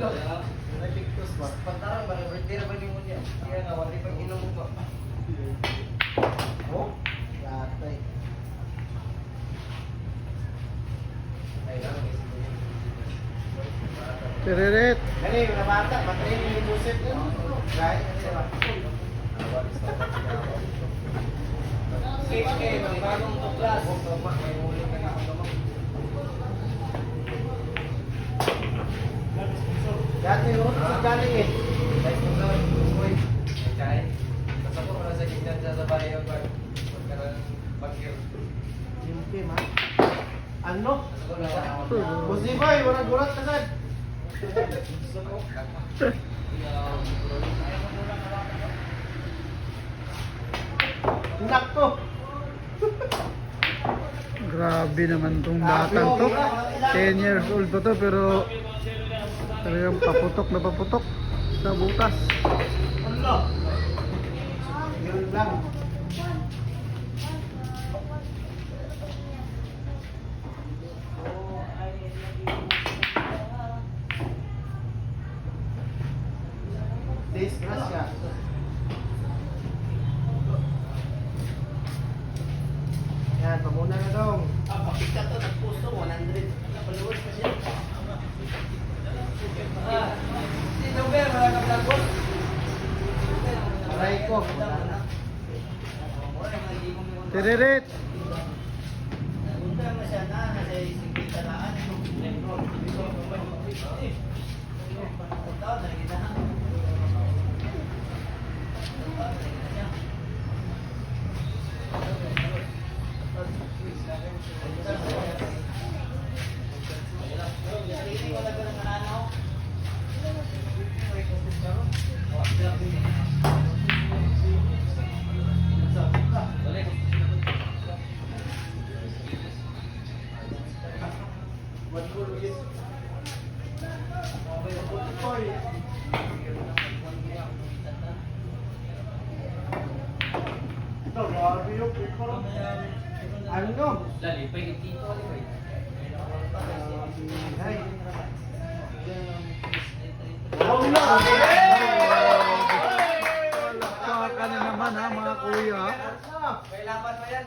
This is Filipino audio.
Nagpiktos ba? Pantarang ba? Birthday na ba ni mo niya? Kaya nga, wali pang inom ko. Oh? Latay. Ay lang, Tiririt. Gani, mga bata, matrain yung buset yun. Right? KK, may bagong tuklas. May huli ka na ako. Dati noon, sa galing eh. Guys, kung saan, uy, kaya, basta ko na sa gitna sa bayo, pagkaroon, pag-gear. Yung team, ha? Ano? Busi boy, walang gulat ka sad. Tindak to. Grabe naman tong batang to. 10 years old pa to pero talagang paputok na paputok sa butas. Ano? Yun lang. Disgrasya. Yan, pamuna na dong. Pakita to, nag-post to, 100. Followers pa siya. Si Dober, wala ka vlog. Aray ko. Tiririt. Punta mo siya na, nasa 50 talaan. Taon na kita. Ano? Lalipay dito, lalipay. Ay. Palakpakan na naman ha mga kuya. May laban pa yan.